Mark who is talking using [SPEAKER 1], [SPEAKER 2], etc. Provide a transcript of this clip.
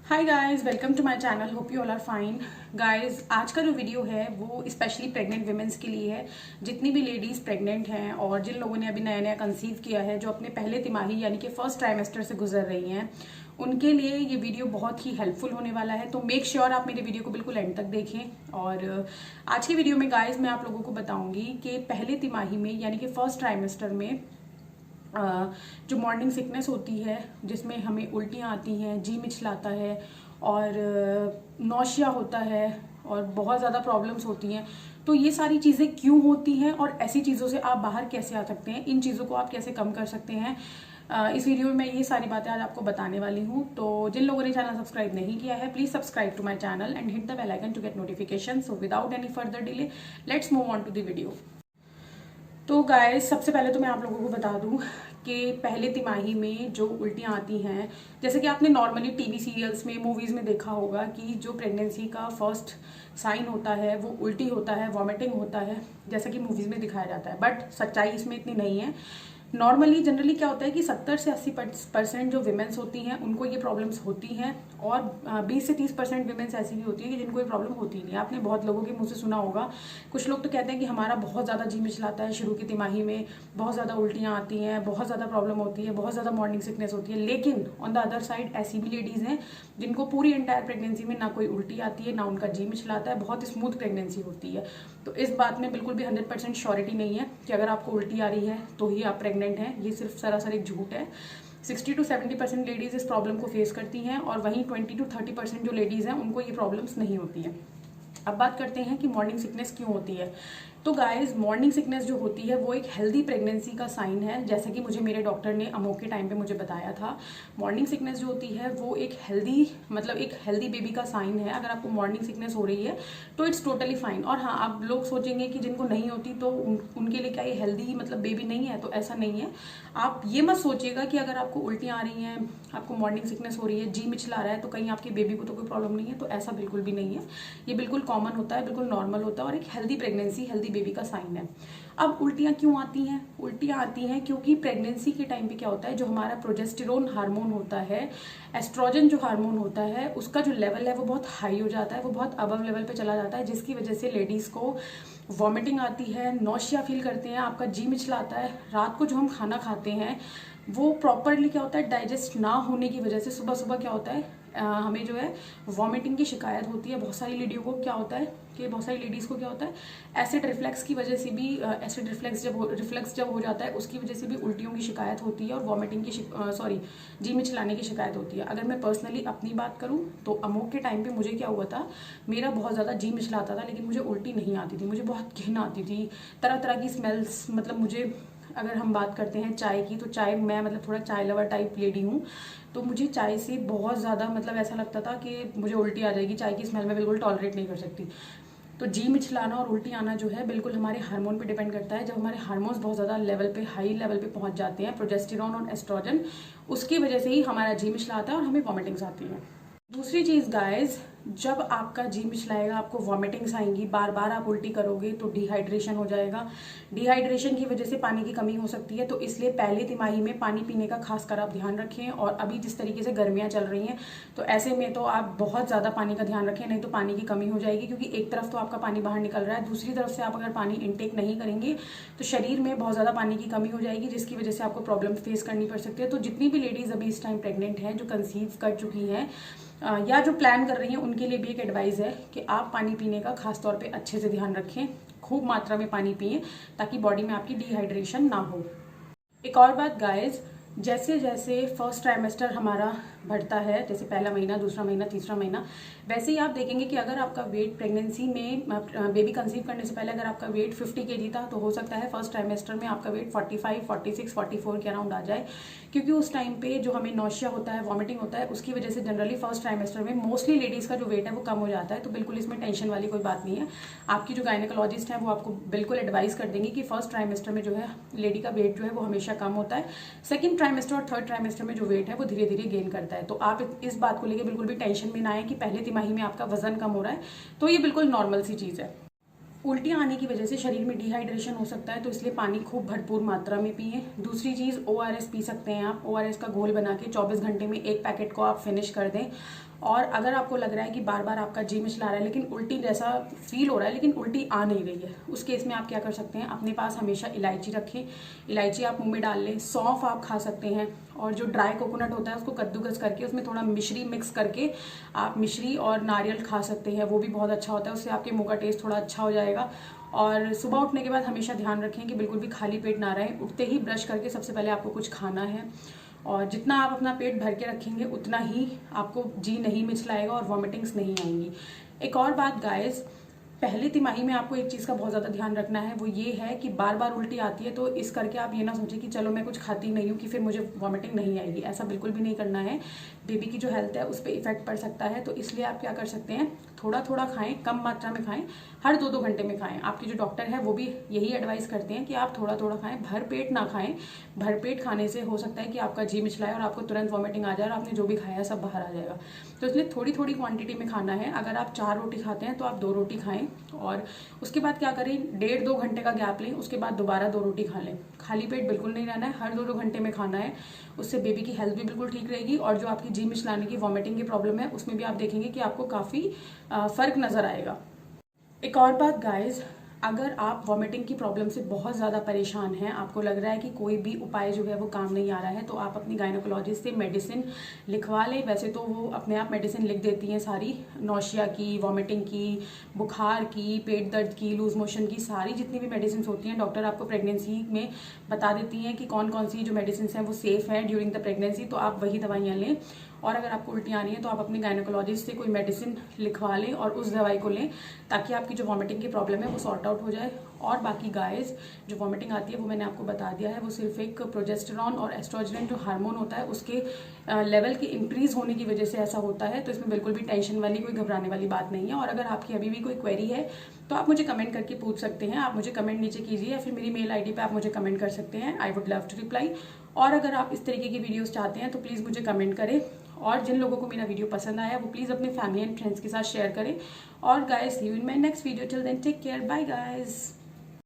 [SPEAKER 1] Hi guys, welcome to my channel. Hope you all are fine. Guys, आज का जो video है वो स्पेशली प्रेग्नेंट वुमेन्स के लिए है। जितनी भी लेडीज प्रेग्नेंट हैं और जिन लोगों ने अभी नया नया कंसीव किया है, जो अपने पहले तिमाही यानी कि फर्स्ट ट्राइमेस्टर से गुजर रही हैं, उनके लिए ये वीडियो बहुत ही हेल्पफुल होने वाला है। तो मेक श्योर आप मेरे वीडियो को बिल्कुल एंड तक देखें। और आज की वीडियो में गाइज मैं आप लोगों को बताऊंगी कि पहले तिमाही में यानी कि फर्स्ट ट्राइमेस्टर में जो मॉर्निंग सिकनेस होती है, जिसमें हमें उल्टियाँ आती हैं, जी मिचलाता है और नौशिया होता है और बहुत ज़्यादा प्रॉब्लम्स होती हैं। तो ये सारी चीज़ें क्यों होती हैं और ऐसी चीज़ों से आप बाहर कैसे आ सकते हैं, इन चीज़ों को आप कैसे कम कर सकते हैं, इस वीडियो में मैं ये सारी बातें आज आपको बताने वाली हूँ। तो जिन लोगों ने चैनल सब्सक्राइब नहीं किया है, please subscribe to my channel and hit the bell icon to get notification. So without any further delay, let's move on to the video. तो गाइस, सबसे पहले तो मैं आप लोगों को बता दूं कि पहले तिमाही में जो उल्टियाँ आती हैं, जैसे कि आपने नॉर्मली टीवी सीरियल्स में, मूवीज़ में देखा होगा कि जो प्रेगनेंसी का फर्स्ट साइन होता है वो उल्टी होता है, वॉमिटिंग होता है, जैसा कि मूवीज़ में दिखाया जाता है। बट सच्चाई इसमें इतनी नहीं है। नॉर्मली जनरली क्या होता है कि 70 से 80% जो विमेंस होती हैं उनको ये प्रॉब्लम्स होती हैं और 20 से 30% विमेंस ऐसी भी होती है कि जिनको ये प्रॉब्लम होती नहीं है। आपने बहुत लोगों के मुंह से सुना होगा, कुछ लोग तो कहते हैं कि हमारा बहुत ज़्यादा जी मिचलाता है शुरू की तिमाही में, बहुत ज़्यादा उल्टियाँ आती हैं, बहुत ज़्यादा प्रॉब्लम होती है, बहुत ज़्यादा मॉर्निंग सिकनेस होती है। लेकिन ऑन द अदर साइड ऐसी भी लेडीज़ हैं जिनको पूरी एंटायर प्रेगनेंसी में ना कोई उल्टी आती है, ना उनका जी मिचलाता है, बहुत स्मूथ प्रेगनेंसी होती है। तो इस बात में बिल्कुल भी 100% श्योरिटी नहीं है कि अगर आपको उल्टी आ रही है तो ही आप प्रेग्नेंट हैं। ये सिर्फ सरासर एक झूठ है। 60 to 70% लेडीज इस प्रॉब्लम को फेस करती हैं और वहीं 20 to 30% जो लेडीज हैं उनको ये प्रॉब्लम्स नहीं होती हैं। अब बात करते हैं कि मॉर्निंग सिकनेस क्यों होती है। तो गाइज, मॉर्निंग सिकनेस जो होती है वो एक हेल्दी प्रेगनेंसी का साइन है, जैसे कि मुझे मेरे डॉक्टर ने अमोक के टाइम पे मुझे बताया था। मॉर्निंग सिकनेस जो होती है वो एक हेल्दी एक हेल्दी बेबी का साइन है। अगर आपको मॉर्निंग सिकनेस हो रही है तो इट्स टोटली फाइन। और हाँ, आप लोग सोचेंगे कि जिनको नहीं होती तो उनके लिए क्या ये हेल्दी बेबी नहीं है, तो ऐसा नहीं है। आप ये मत सोचिएगा कि अगर आपको उल्टियाँ आ रही हैं, आपको मॉर्निंग सिकनेस हो रही है, जी मिचला रहा है, तो कहीं आपके बेबी को तो कोई प्रॉब्लम नहीं है। तो ऐसा बिल्कुल भी नहीं है। ये बिल्कुल कॉमन होता है, बिल्कुल नॉर्मल होता है और एक हेल्दी प्रेगनेंसी, हेल्दी बेबी का साइन है। अब उल्टियाँ क्यों आती हैं? उल्टियाँ आती हैं क्योंकि प्रेगनेंसी के टाइम पे क्या होता है, जो हमारा प्रोजेस्टेरोन हार्मोन होता है, एस्ट्रोजन जो हार्मोन होता है, उसका जो लेवल है वो बहुत हाई हो जाता है, वो बहुत अबव लेवल पे चला जाता है, जिसकी वजह से लेडीज को वॉमिटिंग आती है, नौशिया फील करते हैं, आपका जी मिचलाता है। रात को जो हम खाना खाते हैं वो प्रॉपरली क्या होता है, डाइजेस्ट ना होने की वजह से सुबह सुबह क्या होता है, हमें जो है वॉमिटिंग की शिकायत होती है। बहुत सारी लेडियों को क्या होता है कि बहुत सारी लेडीज़ को क्या होता है, एसिड रिफ्लेक्स की वजह से भी, एसिड रिफ्लेक्स जब हो जाता है उसकी वजह से भी उल्टियों की शिकायत होती है और वॉमिटिंग की जी मिचलाने की शिकायत होती है। अगर मैं पर्सनली अपनी बात करूँ तो अमोक के टाइम पे मुझे क्या हुआ था, मेरा बहुत ज़्यादा जी मिचलाता था लेकिन मुझे उल्टी नहीं आती थी, मुझे बहुत घिन आती थी, तरह तरह की स्मेल्स। मुझे, अगर हम बात करते हैं चाय की, तो चाय, मैं थोड़ा चाय लवर टाइप लेडी हूँ, तो मुझे चाय से बहुत ज़्यादा ऐसा लगता था कि मुझे उल्टी आ जाएगी, चाय की स्मेल मैं बिल्कुल टॉलरेट नहीं कर सकती। तो जी मिचलाना और उल्टी आना जो है बिल्कुल हमारे हार्मोन पे डिपेंड करता है। जब हमारे हार्मोन्स बहुत ज़्यादा लेवल पे, हाई लेवल पे पहुंच जाते हैं, प्रोजेस्टेरॉन और एस्ट्रोजन, उसकी वजह से ही हमारा जी मिचला आता है और हमें वॉमिटिंग्स आती हैं। दूसरी चीज़ गाइज, जब आपका जी मिचलाएगा, आपको वॉमिटिंग्स आएंगी, बार बार आप उल्टी करोगे तो डिहाइड्रेशन हो जाएगा। डिहाइड्रेशन की वजह से पानी की कमी हो सकती है। तो इसलिए पहले तिमाही में पानी पीने का खासकर आप ध्यान रखें। और अभी जिस तरीके से गर्मियाँ चल रही हैं तो ऐसे में तो आप बहुत ज़्यादा पानी का ध्यान रखें, नहीं तो पानी की कमी हो जाएगी। क्योंकि एक तरफ तो आपका पानी बाहर निकल रहा है, दूसरी तरफ से आप अगर पानी इनटेक नहीं करेंगे तो शरीर में बहुत ज़्यादा पानी की कमी हो जाएगी, जिसकी वजह से आपको प्रॉब्लम फेस करनी पड़ सकती है। तो जितनी भी लेडीज़ अभी इस टाइम प्रेग्नेंट हैं, जो कंसीव कर चुकी हैं या जो प्लान कर रही हैं, उनके लिए भी एक एडवाइस है कि आप पानी पीने का खास तौर पे अच्छे से ध्यान रखें, खूब मात्रा में पानी पिएं ताकि बॉडी में आपकी डिहाइड्रेशन ना हो। एक और बात गाइज, जैसे जैसे फर्स्ट ट्राइमेस्टर हमारा बढ़ता है, जैसे पहला महीना, दूसरा महीना, तीसरा महीना, वैसे ही आप देखेंगे कि अगर आपका वेट प्रेगनेंसी में, बेबी कंसीव करने से पहले अगर आपका वेट 50 kg था, तो हो सकता है फर्स्ट ट्राइमेस्टर में आपका वेट 45, 46, 44 के अराउंड आ जाए। क्योंकि उस टाइम पे जो हमें नौशिया होता है, वॉमिटिंग होता है, उसकी वजह से जनरली फर्स्ट ट्राइमेस्टर में मोस्टली लेडीज़ का जो वेट है वो कम हो जाता है। तो बिल्कुल इसमें टेंशन वाली कोई बात नहीं है। आपकी जो गायनेकोलॉजिस्ट है वो आपको बिल्कुल एडवाइस कर देंगे कि फर्स्ट ट्राइमेस्टर में जो है लेडी का वेट जो है वो हमेशा कम होता है। सेकंड ट्राइमेस्टर और थर्ड ट्राइमेस्टर में जो वेट है वो धीरे धीरे गेन करता है। तो आप इस बात को लेकर बिल्कुल भी टेंशन में ना आए कि पहले तिमाही में आपका वजन कम हो रहा है, तो ये बिल्कुल नॉर्मल सी चीज़ है। उल्टियाँ आने की वजह से शरीर में डिहाइड्रेशन हो सकता है, तो इसलिए पानी खूब भरपूर मात्रा में पिए। दूसरी चीज़, ORS पी सकते हैं आप। ORS का घोल बना के 24 घंटे में एक पैकेट को आप फिनिश कर दें। और अगर आपको लग रहा है कि बार बार आपका जी मिचला रहा है लेकिन उल्टी जैसा फील हो रहा है लेकिन उल्टी आ नहीं रही है, उस केस में आप क्या कर सकते हैं, अपने पास हमेशा इलायची रखें, इलायची आप मुंह में डाल लें। सौंफ आप खा सकते हैं, और जो ड्राई कोकोनट होता है उसको कद्दूकस करके उसमें थोड़ा मिश्री मिक्स करके आप मिश्री और नारियल खा सकते हैं, वो भी बहुत अच्छा होता है, उससे आपके मुंह का टेस्ट थोड़ा अच्छा हो जाएगा। और सुबह उठने के बाद हमेशा ध्यान रखें कि बिल्कुल भी खाली पेट ना रहें। उठते ही ब्रश करके सबसे पहले आपको कुछ खाना है, और जितना आप अपना पेट भर के रखेंगे उतना ही आपको जी नहीं मिचलाएगा और वॉमिटिंग्स नहीं आएंगी। एक और बात गाइस, पहली तिमाही में आपको एक चीज़ का बहुत ज़्यादा ध्यान रखना है, वो ये है कि बार बार उल्टी आती है तो इस करके आप ये ना सोचें कि चलो मैं कुछ खाती नहीं हूँ कि फिर मुझे वॉमिटिंग नहीं आएगी। ऐसा बिल्कुल भी नहीं करना है, बेबी की जो हेल्थ है उस पर इफेक्ट पड़ सकता है। तो इसलिए आप क्या कर सकते हैं, थोड़ा थोड़ा खाएं, कम मात्रा में खाएं, हर 2-2 घंटे में खाएं। आपके जो डॉक्टर है वो भी यही एडवाइस करते हैं कि आप थोड़ा थोड़ा खाएं, भर पेट ना खाएं। भर पेट खाने से हो सकता है कि आपका जी मिचलाए और आपको तुरंत वॉमिटिंग आ जाए और आपने जो भी खाया सब बाहर आ जाएगा। तो इसलिए थोड़ी थोड़ी क्वांटिटी में खाना है। अगर आप 4 रोटी खाते हैं तो आप 2 रोटी खाएं, और उसके बाद क्या करें, 1.5-2 घंटे का गैप लें, उसके बाद दोबारा 2 रोटी खा लें। खाली पेट बिल्कुल नहीं रहना है, हर 2-2 घंटे में खाना है। उससे बेबी की हेल्थ भी बिल्कुल ठीक रहेगी, और जो आपकी जी मिचलाने की वॉमिटिंग की प्रॉब्लम है उसमें भी आप देखेंगे कि आपको काफ़ी फर्क नजर आएगा। एक और बात गाइज, अगर आप वॉमिटिंग की प्रॉब्लम से बहुत ज़्यादा परेशान हैं, आपको लग रहा है कि कोई भी उपाय जो है वो काम नहीं आ रहा है, तो आप अपनी गायनोकोलॉजिस्ट से मेडिसिन लिखवा लें। वैसे तो वो अपने आप मेडिसिन लिख देती हैं सारी, नौशिया की, वॉमिटिंग की, बुखार की, पेट दर्द की, लूज मोशन की, सारी जितनी भी मेडिसिन होती हैं डॉक्टर आपको प्रेगनेंसी में बता देती हैं कि कौन कौन सी जो मेडिसिन हैं वो सेफ़ हैं ड्यूरिंग द प्रेगनेंसी, तो आप वही दवाइयाँ लें। और अगर आपको उल्टी आनी है तो आप अपने गायनोकोलॉजिस्ट से कोई मेडिसिन लिखवा लें और उस दवाई को लें, ताकि आपकी जो वॉमिटिंग की प्रॉब्लम है वो सॉर्ट आउट हो जाए। और बाकी गाइस, जो वॉमिटिंग आती है वो मैंने आपको बता दिया है, वो सिर्फ एक प्रोजेस्टेरॉन और एस्ट्रोजन जो हार्मोन होता है उसके लेवल के इंक्रीज होने की वजह से ऐसा होता है। तो इसमें बिल्कुल भी टेंशन वाली, कोई घबराने वाली बात नहीं है। और अगर आपकी अभी भी कोई क्वेरी है तो आप मुझे कमेंट करके पूछ सकते हैं। आप मुझे कमेंट नीचे कीजिए या फिर मेरी मेल आईडी पे आप मुझे कमेंट कर सकते हैं। I would love to reply. और अगर आप इस तरीके की वीडियोस चाहते हैं तो प्लीज़ मुझे कमेंट करें। और जिन लोगों को मेरा वीडियो पसंद आया वो प्लीज़ अपने फैमिली एंड फ्रेंड्स के साथ शेयर करें। और guys, see you in my next video. Till then take care, bye guys.